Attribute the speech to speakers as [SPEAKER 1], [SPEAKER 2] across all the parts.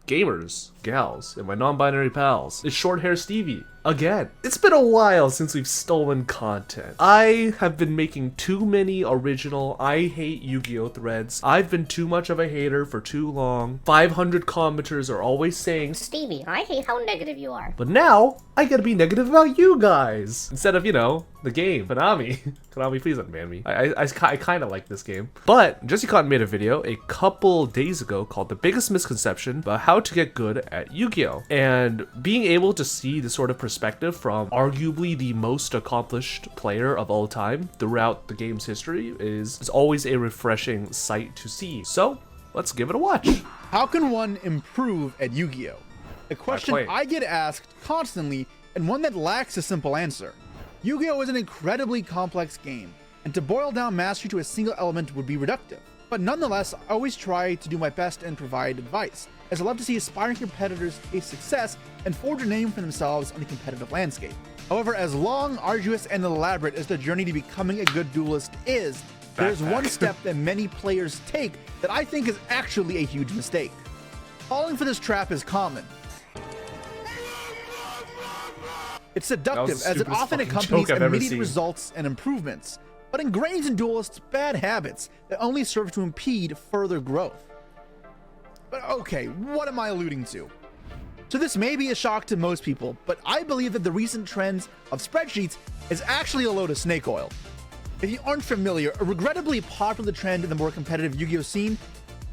[SPEAKER 1] gamers, gals, and my non-binary pals. It's short hair Stevie. Again, it's been a while since we've stolen content. I have been making too many original I hate Yu-Gi-Oh threads. I've been too much of a hater for too long. 500 commenters are always saying,
[SPEAKER 2] Stevie, I hate how negative you are.
[SPEAKER 1] but now I gotta be negative about you guys instead of, you know, the game. Konami. Konami, please unban me. I kind of like this game. But Jesse Cotton made a video a couple days ago called The Biggest Misconception about how to get good at Yu-Gi-Oh! And being able to see the sort of perspective from arguably the most accomplished player of all time throughout the game's history is always a refreshing sight to see. So let's give it a watch.
[SPEAKER 3] How can one improve at Yu-Gi-Oh? A question I get asked constantly, and one that lacks a simple answer. Yu-Gi-Oh is an incredibly complex game, and to boil down mastery to a single element would be reductive. But nonetheless, I always try to do my best and provide advice, as I love to see aspiring competitors taste success and forge a name for themselves on the competitive landscape. However, as long, arduous, and elaborate as the journey to becoming a good duelist is, there's one step that many players take that I think is actually a huge mistake. Falling for this trap is common. It's seductive as it often accompanies immediate results and improvements, but ingrains in duelists bad habits that only serve to impede further growth. But okay, what am I alluding to? So this may be a shock to most people, but I believe that the recent trends of spreadsheets is actually a load of snake oil. If you aren't familiar, a regrettably popular trend in the more competitive Yu-Gi-Oh scene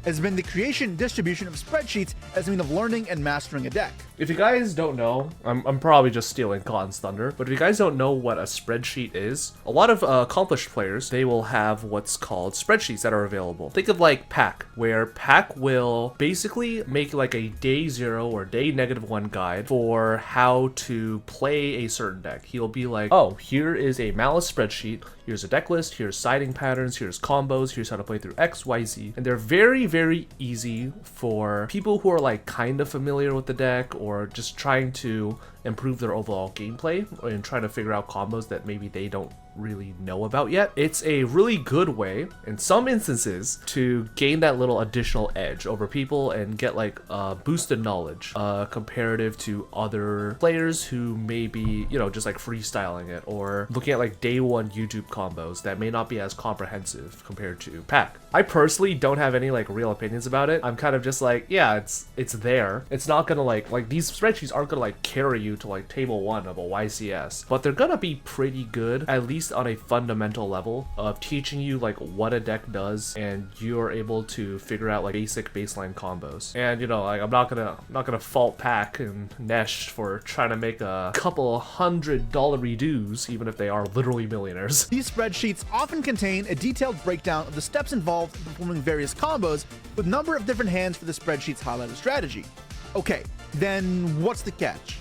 [SPEAKER 3] has been the creation and distribution of spreadsheets as a means of learning and mastering a deck.
[SPEAKER 1] If you guys don't know, I'm probably just stealing Khan's thunder, but if you guys don't know what a spreadsheet is, a lot of accomplished players, they will have what's called spreadsheets that are available. Think of like Pac, where Pac will basically make like a day 0 or day -1 guide for how to play a certain deck. He'll be like, oh, here is a Malice spreadsheet, here's a deck list, here's siding patterns, here's combos, here's how to play through X, Y, Z. And they're very, very easy for people who are like kind of familiar with the deck or just trying to improve their overall gameplay and trying to figure out combos that maybe they don't really know about yet. It's a really good way in some instances to gain that little additional edge over people and get like boosted knowledge comparative to other players who may be, you know, just like freestyling it or looking at like day 1 YouTube combos that may not be as comprehensive compared to Pac. I personally don't have any like real opinions about it. I'm kind of just like, yeah, it's there. It's not gonna like these spreadsheets aren't gonna like carry you to like table 1 of a YCS, but they're gonna be pretty good, at least on a fundamental level of teaching you like what a deck does, and you're able to figure out like basic baseline combos. And you know, like I'm not gonna fault Pac and Nesh for trying to make a couple $100 redos, even if they are literally millionaires.
[SPEAKER 3] These spreadsheets often contain a detailed breakdown of the steps involved in performing various combos with a number of different hands for the spreadsheet's highlighted strategy. Okay, then what's the catch?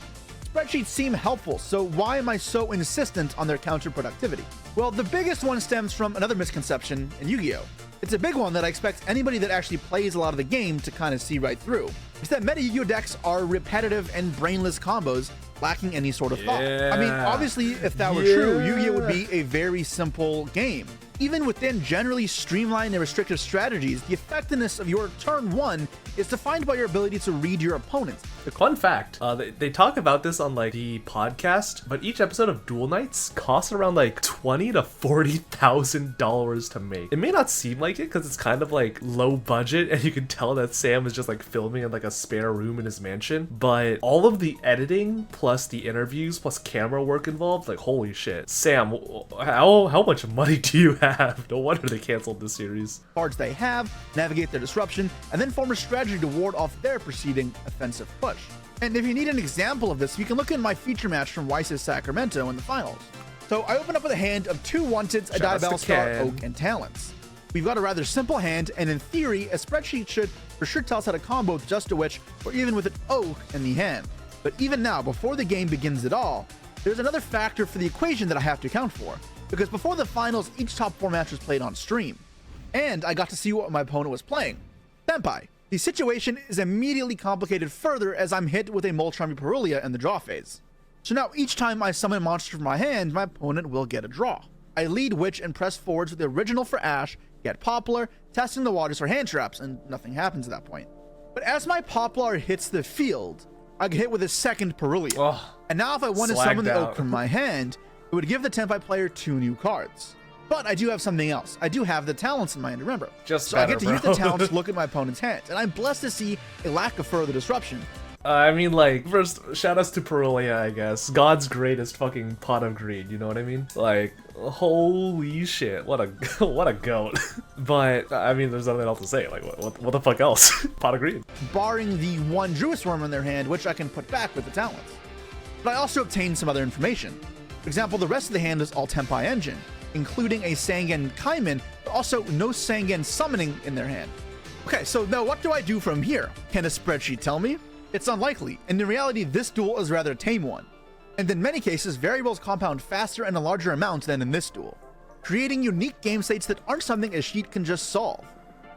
[SPEAKER 3] Spreadsheets seem helpful, so why am I so insistent on their counterproductivity? Well, the biggest one stems from another misconception in Yu-Gi-Oh! It's a big one that I expect anybody that actually plays a lot of the game to kind of see right through. It's that meta Yu-Gi-Oh! Decks are repetitive and brainless combos lacking any sort of thought. I mean, obviously, if that were true, Yu-Gi-Oh! Would be a very simple game. Even within generally streamlined and restrictive strategies, the effectiveness of your turn 1 is defined by your ability to read your opponent.
[SPEAKER 1] The fun fact, they talk about this on like the podcast, but each episode of Duel Nights costs around like $20,000 to $40,000 to make. It may not seem like it because it's kind of like low budget, and you can tell that Sam is just like filming in like a spare room in his mansion. But all of the editing plus the interviews plus camera work involved, like holy shit. Sam, how much money do you have? No wonder they canceled this series.
[SPEAKER 3] Cards they have, navigate their disruption, and then form a strategy to ward off their preceding offensive push. And if you need an example of this, you can look at my feature match from Weiss's Sacramento in the finals. So I open up with a hand of 2 Wanteds, a Diabell Star, Oak, and Talents. We've got a rather simple hand, and in theory, a spreadsheet should for sure tell us how to combo with just a Witch, or even with an Oak in the hand. But even now, before the game begins at all, there's another factor for the equation that I have to account for. Because before the finals, each top 4 match was played on stream. And I got to see what my opponent was playing. Senpai. The situation is immediately complicated further as I'm hit with a Molchambi Parulia in the draw phase. So now each time I summon a monster from my hand, my opponent will get a draw. I lead Witch and press forwards with the original for Ash, get Poplar, testing the waters for hand traps, and nothing happens at that point. But as my Poplar hits the field, I get hit with a second Perulia.
[SPEAKER 1] Oh,
[SPEAKER 3] And now if I want to
[SPEAKER 1] slagged
[SPEAKER 3] summon the
[SPEAKER 1] out.
[SPEAKER 3] Oak from my hand, it would give the Tenpai player 2 new cards. But I do have something else. I do have the talents in my hand, remember.
[SPEAKER 1] Just
[SPEAKER 3] so I
[SPEAKER 1] better,
[SPEAKER 3] get to use
[SPEAKER 1] bro.
[SPEAKER 3] the talents to look at my opponent's hands, and I'm blessed to see a lack of further disruption.
[SPEAKER 1] I mean, like, first, shout outs to Perulia, I guess. God's greatest fucking pot of greed, you know what I mean? Like, holy shit, what a what a goat. But, I mean, there's nothing else to say. Like, what the fuck else? Pot of greed.
[SPEAKER 3] Barring the one Druid Swarm in their hand, which I can put back with the talents. But I also obtained some other information. For example, the rest of the hand is all Tenpai Engine, including a Sangen Kaiman, but also no Sangen summoning in their hand. Okay, so now what do I do from here? Can a spreadsheet tell me? It's unlikely, and in reality, this duel is rather a tame one. And in many cases, variables compound faster and in larger amounts than in this duel, creating unique game states that aren't something a sheet can just solve.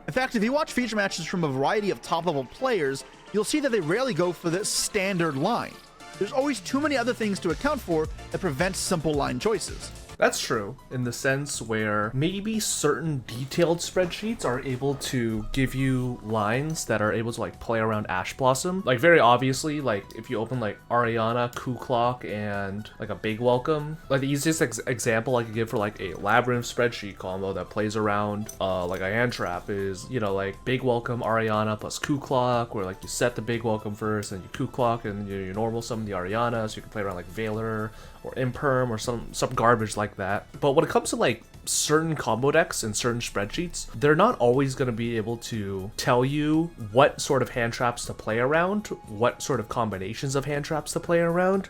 [SPEAKER 3] In fact, if you watch feature matches from a variety of top-level players, you'll see that they rarely go for the standard line. There's always too many other things to account for that prevents simple line choices.
[SPEAKER 1] That's true, in the sense where maybe certain detailed spreadsheets are able to give you lines that are able to like play around Ash Blossom. Like very obviously, like if you open like Ariana, Coup Clock, and like a Big Welcome, like the easiest example I could give for like a Labyrinth spreadsheet combo that plays around like a hand trap is, you know, like Big Welcome Ariana plus Coup Clock, where like you set the Big Welcome first, and you Coup Clock, and you normal summon the Ariana, so you can play around like Veiler or Imperm or some garbage like that. But when it comes to like certain combo decks and certain spreadsheets, they're not always going to be able to tell you what sort of hand traps to play around, what sort of combinations of hand traps to play around,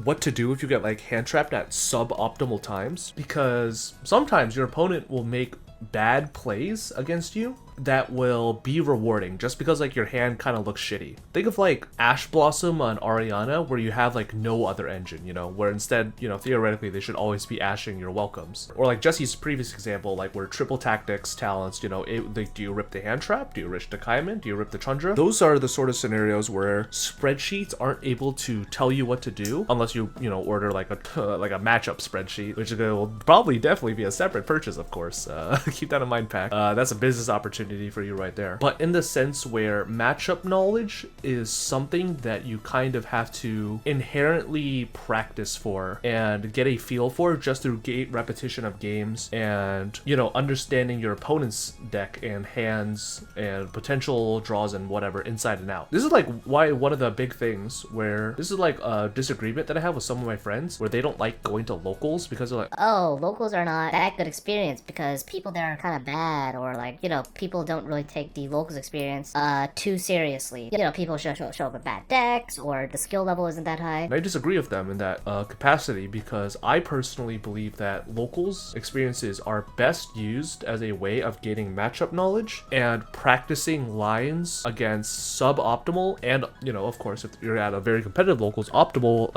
[SPEAKER 1] what to do if you get like hand trapped at suboptimal times, because sometimes your opponent will make bad plays against you that will be rewarding just because like your hand kind of looks shitty. Think of like Ash Blossom on Ariana, where you have like no other engine, you know, where instead, you know, theoretically they should always be ashing your welcomes. Or like Jesse's previous example, like where triple tactics talents, you know, like, do you rip the hand trap? Do you rip the Kaiman? Do you rip the Chandra? Those are the sort of scenarios where spreadsheets aren't able to tell you what to do unless you know, order like a matchup spreadsheet, which will probably definitely be a separate purchase, of course. Keep that in mind, Pack. That's a business opportunity for you right there. But in the sense where matchup knowledge is something that you kind of have to inherently practice for and get a feel for just through repetition of games and, you know, understanding your opponent's deck and hands and potential draws and whatever inside and out. This is like why one of the big things where this is like a disagreement that I have with some of my friends where they don't like going to locals because they're like,
[SPEAKER 2] Oh, locals are not that good experience because people there are kind of bad, or like, you know, people don't really take the locals experience too seriously. You know, people show up with bad decks, or the skill level isn't that high.
[SPEAKER 1] and I disagree with them in that capacity, because I personally believe that locals experiences are best used as a way of gaining matchup knowledge and practicing lines against suboptimal and, you know, of course, if you're at a very competitive locals, optimal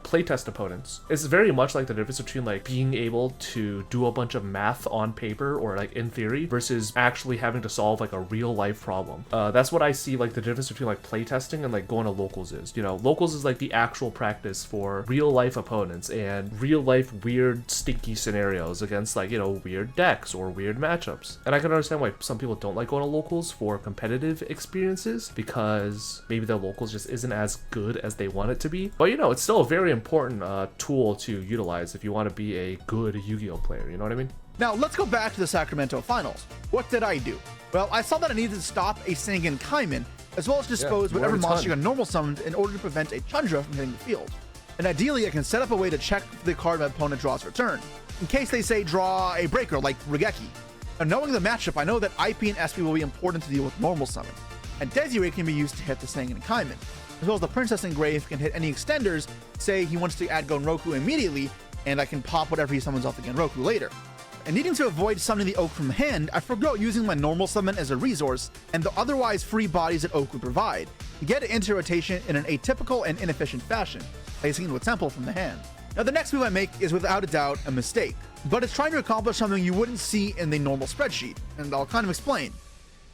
[SPEAKER 1] playtest opponents. It's very much like the difference between like being able to do a bunch of math on paper or like in theory versus actually having to solve like a real life problem. That's what I see like the difference between like playtesting and like going to locals is. You know, locals is like the actual practice for real life opponents and real life weird stinky scenarios against like, you know, weird decks or weird matchups. And I can understand why some people don't like going to locals for competitive experiences, because maybe the locals just isn't as good as they want it to be. But you know, it's still a very important tool to utilize if you want to be a good Yu-Gi-Oh player, you know what I mean?
[SPEAKER 3] Now, let's go back to the Sacramento finals. What did I do? Well, I saw that I needed to stop a Sangen Kaiman, as well as dispose
[SPEAKER 1] you
[SPEAKER 3] whatever
[SPEAKER 1] already
[SPEAKER 3] monster
[SPEAKER 1] ton.
[SPEAKER 3] got normal summoned in order to prevent a Chandra from hitting the field. And ideally, I can set up a way to check the card my opponent draws for turn, in case they say draw a breaker like Regeki. Now, knowing the matchup, I know that IP and SP will be important to deal with normal summon, and Desiree can be used to hit the Sangen Kaiman, as well as the Princess Engrave can hit any extenders, say he wants to add Gonroku immediately, and I can pop whatever he summons off the Genroku later. And needing to avoid summoning the Oak from hand, I forgot using my normal summon as a resource and the otherwise free bodies that Oak would provide to get it into rotation in an atypical and inefficient fashion, placing into a temple from the hand. Now, the next move I make is without a doubt a mistake, but it's trying to accomplish something you wouldn't see in the normal spreadsheet, and I'll kind of explain.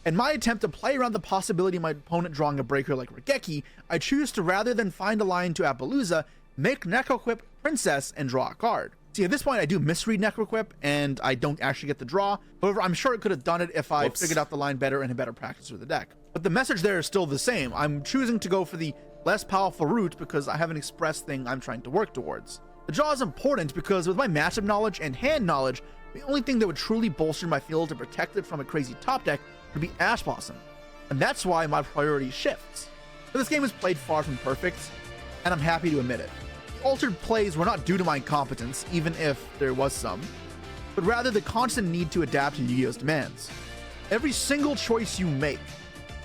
[SPEAKER 3] In my attempt to play around the possibility of my opponent drawing a breaker like Regeki, I choose to, rather than find a line to Appaloosa, make Necroquip Princess and draw a card. See, at this point, I do misread Necroquip, and I don't actually get the draw. However, I'm sure I could have done it if I figured out the line better and had better practice with the deck. But the message there is still the same. I'm choosing to go for the less powerful route because I have an express thing I'm trying to work towards. The draw is important because with my matchup knowledge and hand knowledge, the only thing that would truly bolster my field and protect it from a crazy top deck would be Ash Blossom. And that's why my priority shifts. But this game is played far from perfect, and I'm happy to admit it. The altered plays were not due to my incompetence, even if there was some, but rather the constant need to adapt to Yu-Gi-Oh's demands. Every single choice you make,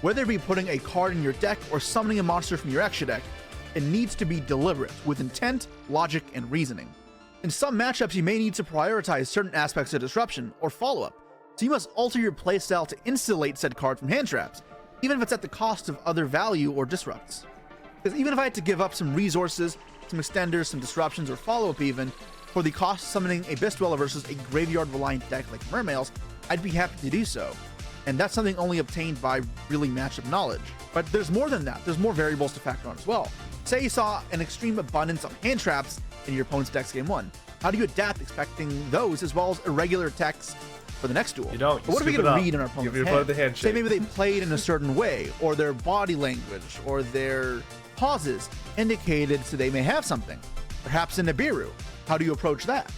[SPEAKER 3] whether it be putting a card in your deck or summoning a monster from your extra deck, it needs to be deliberate, with intent, logic, and reasoning. In some matchups, you may need to prioritize certain aspects of disruption or follow-up, so you must alter your playstyle to insulate said card from hand traps, even if it's at the cost of other value or disrupts. Because even if I had to give up some resources, some extenders, some disruptions, or follow-up even, for the cost of summoning a Beast Dweller versus a graveyard-reliant deck like Mermails, I'd be happy to do so. And that's something only obtained by really matchup knowledge. But there's more than that. There's more variables to factor on as well. Say you saw an extreme abundance of hand traps in your opponent's deck's game 1. How do you adapt expecting those as well as irregular attacks for the next duel?
[SPEAKER 1] You don't.
[SPEAKER 3] But what are we going to read in our opponent's
[SPEAKER 1] Give your
[SPEAKER 3] hand?
[SPEAKER 1] opponent the handshake.
[SPEAKER 3] Say maybe they played in a certain way, or their body language, or their pauses indicated so they may have something. Perhaps in Nibiru. How do you approach that?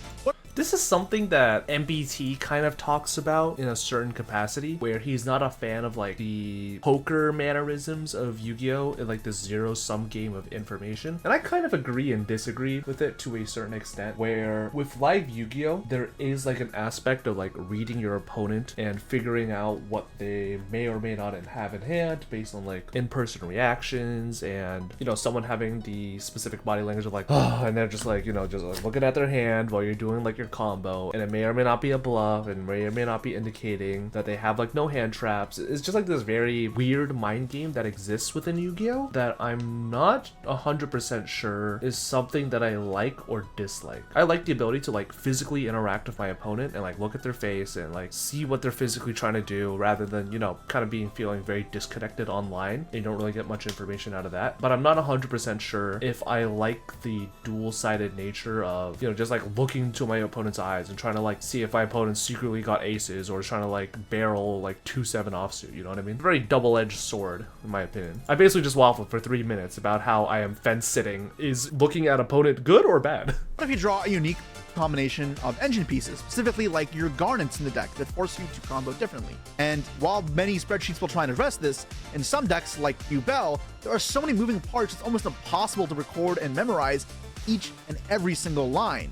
[SPEAKER 1] This is something that MBT kind of talks about in a certain capacity, where he's not a fan of like the poker mannerisms of Yu-Gi-Oh! In like this zero-sum game of information. And I kind of agree and disagree with it to a certain extent, where with live Yu-Gi-Oh! There is like an aspect of like reading your opponent and figuring out what they may or may not have in hand based on like in-person reactions and, you know, someone having the specific body language of like, oh, and they're just like, you know, just like looking at their hand while you're doing like your combo, and it may or may not be a bluff and may or may not be indicating that they have like no hand traps. It's just like this very weird mind game that exists within Yu-Gi-Oh! That I'm not 100% sure is something that I like or dislike. I like the ability to like physically interact with my opponent and like look at their face and like see what they're physically trying to do, rather than, you know, kind of feeling very disconnected online. You don't really get much information out of that. But I'm not 100% sure if I like the dual-sided nature of, you know, just like looking to my opponent's eyes and trying to like see if my opponent secretly got aces or is trying to like barrel like 2/7 offsuit, you know what I mean? Very double-edged sword, in my opinion. I basically just waffled for 3 minutes about how I am fence sitting. Is looking at opponent good or bad?
[SPEAKER 3] What if you draw a unique combination of engine pieces, specifically like your garnets in the deck that force you to combo differently? And while many spreadsheets will try and address this, in some decks like Yubel, there are so many moving parts it's almost impossible to record and memorize each and every single line.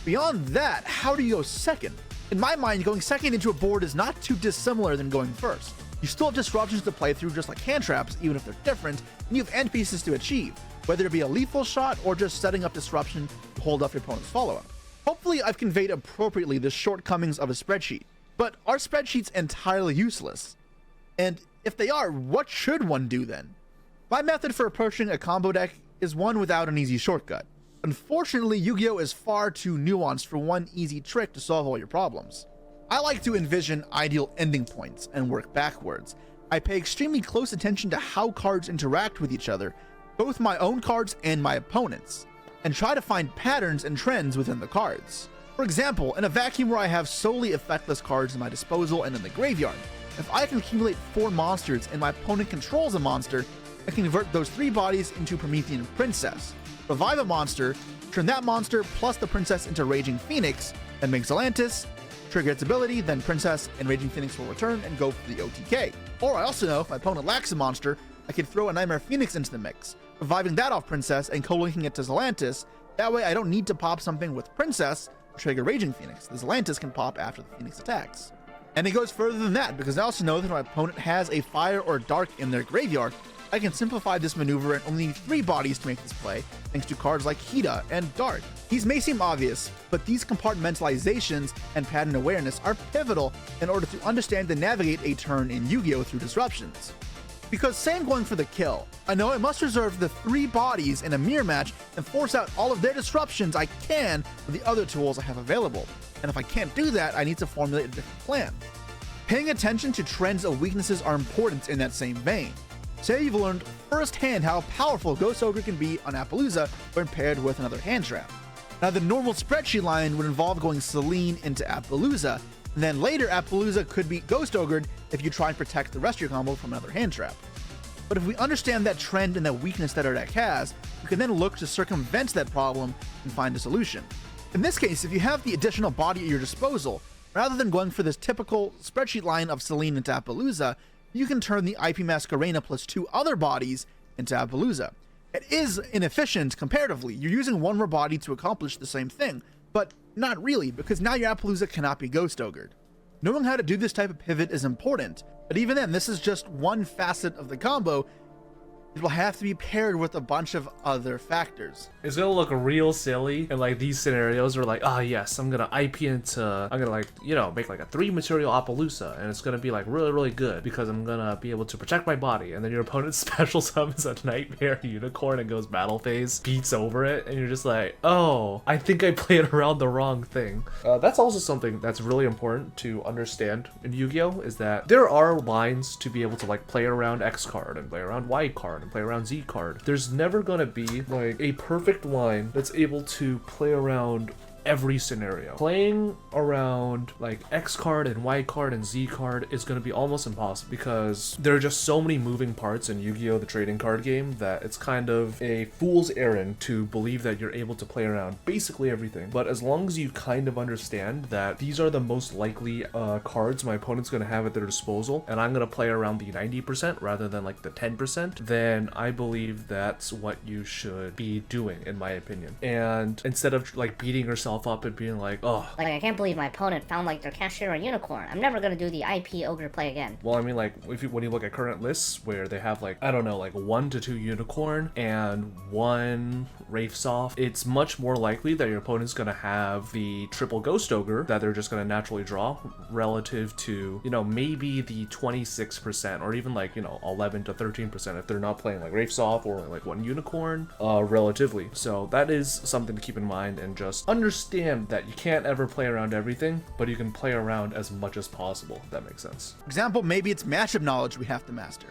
[SPEAKER 3] Beyond that, how do you go second? In my mind, going second into a board is not too dissimilar than going first. You still have disruptions to play through just like hand traps, even if they're different, and you have end pieces to achieve, whether it be a lethal shot or just setting up disruption to hold off your opponent's follow-up. Hopefully I've conveyed appropriately the shortcomings of a spreadsheet, but are spreadsheets entirely useless? And if they are, what should one do then? My method for approaching a combo deck is one without an easy shortcut. Unfortunately, Yu-Gi-Oh! Is far too nuanced for one easy trick to solve all your problems. I like to envision ideal ending points and work backwards. I pay extremely close attention to how cards interact with each other, both my own cards and my opponents, and try to find patterns and trends within the cards. For example, in a vacuum where I have solely effectless cards in my disposal and in the graveyard, if I can accumulate 4 monsters and my opponent controls a monster, I can convert those 3 bodies into Promethean Princess, revive a monster, turn that monster plus the princess into Raging Phoenix, then make Zelantis, trigger its ability, then Princess and Raging Phoenix will return and go for the OTK. Or I also know if my opponent lacks a monster, I can throw a Nightmare Phoenix into the mix, reviving that off Princess and co-linking it to Zelantis. That way I don't need to pop something with Princess to trigger Raging Phoenix. The Zelantis can pop after the Phoenix attacks. And it goes further than that, because I also know that if my opponent has a Fire or Dark in their graveyard, I can simplify this maneuver and only need 3 bodies to make this play, thanks to cards like Hida and Dark. These may seem obvious, but these compartmentalizations and pattern awareness are pivotal in order to understand and navigate a turn in Yu-Gi-Oh! Through disruptions. Because say I'm going for the kill, I know I must reserve the 3 bodies in a mirror match and force out all of their disruptions I can with the other tools I have available. And if I can't do that, I need to formulate a different plan. Paying attention to trends of weaknesses are important in that same vein. Say you've learned firsthand how powerful Ghost Ogre can be on Appaloosa when paired with another hand trap. Now the normal spreadsheet line would involve going Selene into Appaloosa, And then later, Appaloosa could be Ghost Ogred if you try and protect the rest of your combo from another hand trap. But if we understand that trend and that weakness that our deck has, we can then look to circumvent that problem and find a solution. In this case, if you have the additional body at your disposal, rather than going for this typical spreadsheet line of Selene into Appaloosa, you can turn the IP Masquerena plus 2 other bodies into Appaloosa. It is inefficient comparatively. You're using one more body to accomplish the same thing, but not really, because now your Appaloosa cannot be Ghost Ogred. Knowing how to do this type of pivot is important, but even then, this is just one facet of the combo. It will have to be paired with a bunch of other factors.
[SPEAKER 1] It's gonna look real silly in like these scenarios where like, oh yes, I'm gonna like, you know, make like a 3 material Appaloosa, and it's gonna be like really good because I'm gonna be able to protect my body, and then your opponent special summons a Nightmare Unicorn and goes battle phase, beats over it, and you're just like, oh, I think I played around the wrong thing. That's also something that's really important to understand in Yu-Gi-Oh! Is that there are lines to be able to like play around X card and play around Y card and play around Z card. There's never gonna be like a perfect line that's able to play around every scenario. Playing around like X card and Y card and Z card is going to be almost impossible because there are just so many moving parts in Yu-Gi-Oh! The trading card game that it's kind of a fool's errand to believe that you're able to play around basically everything. But as long as you kind of understand that these are the most likely cards my opponent's going to have at their disposal, and I'm going to play around the 90% rather than like the 10%, then I believe that's what you should be doing, in my opinion. And instead of like beating yourself up and being like, oh,
[SPEAKER 2] Like, I can't believe my opponent found, like, their cashier or unicorn. I'm never gonna do the IP ogre play again.
[SPEAKER 1] well, I mean, like, when you look at current lists where they have like, I don't know, like 1 to 2 unicorn and 1 Raizeol, it's much more likely that your opponent's gonna have the triple ghost ogre that they're just gonna naturally draw relative to, you know, maybe the 26% or even like, you know, 11 to 13% if they're not playing like Raizeol or like 1 unicorn relatively. So that is something to keep in mind, and just understand that you can't ever play around everything, but you can play around as much as possible, if that makes sense.
[SPEAKER 3] For example, maybe it's matchup knowledge we have to master.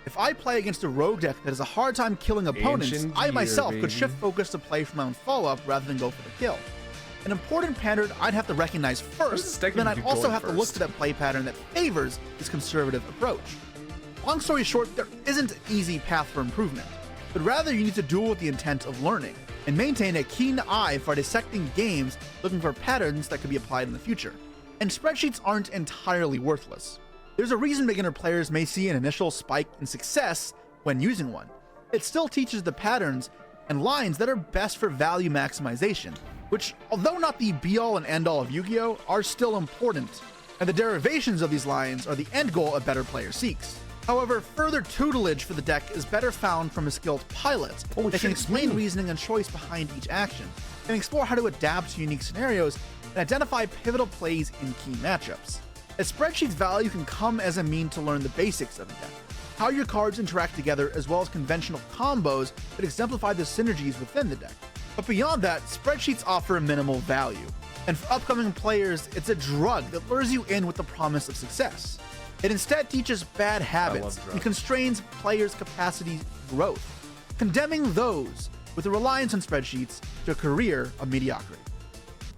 [SPEAKER 3] If I play against a rogue deck that has a hard time killing opponents,
[SPEAKER 1] Ancient
[SPEAKER 3] I
[SPEAKER 1] gear,
[SPEAKER 3] myself could
[SPEAKER 1] baby.
[SPEAKER 3] shift focus to play for my own follow-up rather than go for the kill. An important pattern I'd have to recognize
[SPEAKER 1] This
[SPEAKER 3] first,
[SPEAKER 1] deck
[SPEAKER 3] then
[SPEAKER 1] would
[SPEAKER 3] I'd
[SPEAKER 1] be
[SPEAKER 3] also
[SPEAKER 1] going
[SPEAKER 3] have to look
[SPEAKER 1] first.
[SPEAKER 3] for that play pattern that favors this conservative approach. Long story short, there isn't an easy path for improvement, but rather you need to duel with the intent of learning, and maintain a keen eye for dissecting games, looking for patterns that could be applied in the future. And spreadsheets aren't entirely worthless. There's a reason beginner players may see an initial spike in success when using one. It still teaches the patterns and lines that are best for value maximization, which, although not the be-all and end-all of Yu-Gi-Oh!, are still important, and the derivations of these lines are the end goal a better player seeks. However, further tutelage for the deck is better found from a skilled pilot
[SPEAKER 1] Holy
[SPEAKER 3] that can
[SPEAKER 1] shit, it's
[SPEAKER 3] explain
[SPEAKER 1] me.
[SPEAKER 3] reasoning and choice behind each action, and explore how to adapt to unique scenarios and identify pivotal plays in key matchups. A spreadsheet's value can come as a mean to learn the basics of a deck, how your cards interact together, as well as conventional combos that exemplify the synergies within the deck. But beyond that, spreadsheets offer minimal value, and for upcoming players, it's a drug that lures you in with the promise of success. It instead teaches bad habits
[SPEAKER 1] drugs.
[SPEAKER 3] and constrains players' capacity growth, condemning those with a reliance on spreadsheets to a career of mediocrity.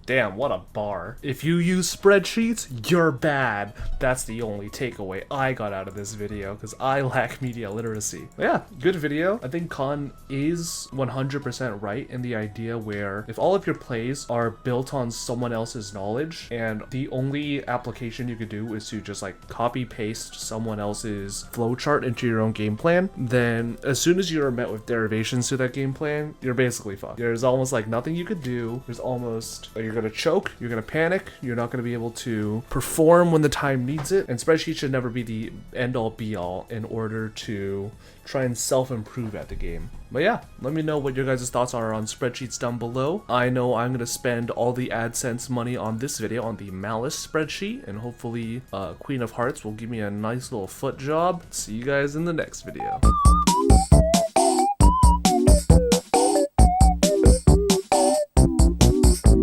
[SPEAKER 1] Damn, what a bar. If you use spreadsheets, you're bad. That's the only takeaway I got out of this video, because I lack media literacy. But yeah, good video. I think Khan is 100% right in the idea where if all of your plays are built on someone else's knowledge, and the only application you could do is to just like copy paste someone else's flowchart into your own game plan, then as soon as you're met with derivations to that game plan, you're basically fucked. There's almost like nothing you could do. There's almost, you're gonna choke, you're gonna panic, you're not gonna be able to perform when the time needs it, and spreadsheets should never be the end-all be-all in order to try and self-improve at the game. But yeah, let me know what your guys' thoughts are on spreadsheets down below. I know I'm gonna spend all the AdSense money on this video on the Malice spreadsheet, and hopefully Queen of Hearts will give me a nice little foot job. See you guys in the next video.